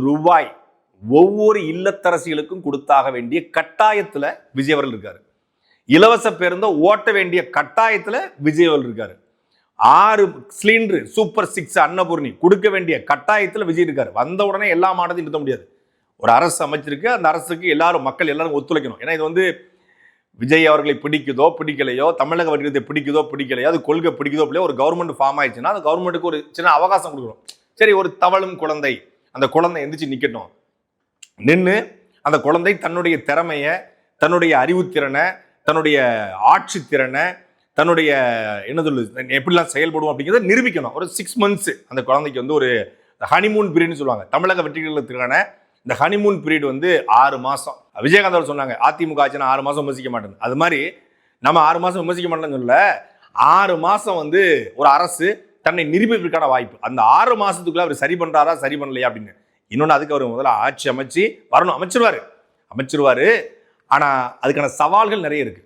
ரூபாய் ஒவ்வொரு இல்லத்தரசிகளுக்கும் கொடுத்தாக வேண்டிய கட்டாயத்துல விஜய் அவர்கள் இருக்காரு. இலவச பேருந்த ஓட்ட வேண்டிய கட்டாயத்துல விஜய் அவர்கள் இருக்காரு. 6 சிலிண்டர் சூப்பர் 6 அன்னபூர்ணி கொடுக்க வேண்டிய கட்டாயத்துல விஜய் இருக்காரு. வந்த உடனே எல்லா மாடத்தையும் நிறுத்த முடியாது. ஒரு அரசு அமைச்சிருக்கு, அந்த அரசுக்கு மக்கள் எல்லாரும் ஒத்துழைக்கணும். ஏன்னா இது விஜய் அவர்களை பிடிக்குதோ பிடிக்கலையோ, தமிழக வடிவத்தை பிடிக்குதோ பிடிக்கலையோ, அது கொள்கை பிடிக்குதோ பிள்ளையோ, ஒரு கவர்மெண்ட் ஃபார்ம் ஆயிடுச்சுன்னா அந்த கவர்மெண்ட்டுக்கு ஒரு சின்ன அவகாசம் கொடுக்கணும். சரி, ஒரு தவழும் குழந்தை, அந்த குழந்தை எந்திரிச்சு நிக்கட்டும், நின்று அந்த குழந்தை தன்னுடைய திறமைய, தன்னுடைய அறிவுத்திறனை, தன்னுடைய ஆட்சி திறனை, தன்னுடைய என்ன சொல்லுது எப்படிலாம் செயல்படும் அப்படிங்கிறத நிரூபிக்கணும். ஒரு 6 months அந்த குழந்தைக்கு ஒரு ஹனிமூன் பீரியட்னு சொல்லுவாங்க. தமிழக வெற்றிகளுக்கான இந்த ஹனிமூன் பீரியட் 6 மாசம். விஜயகாந்த் அவர் சொன்னாங்க, அதிமுக ஆச்சுன்னா 6 மாசம் விமர்சிக்க மாட்டேன். அது மாதிரி நம்ம 6 மாசம் விமர்சிக்க மாட்டேன்னு சொல்ல, 6 மாசம் ஒரு அரசு தன்னை நிரூபிப்பதற்கான வாய்ப்பு. அந்த 6 மாசத்துக்குள்ள அவர் சரி பண்றாரா சரி பண்ணலையா அப்படின்னு. இன்னொன்னு, அதுக்கு அவர் முதல்ல ஆட்சி அமைச்சு வரணும். அமைச்சிருவாரு. ஆனா அதுக்கான சவால்கள் நிறைய இருக்கு.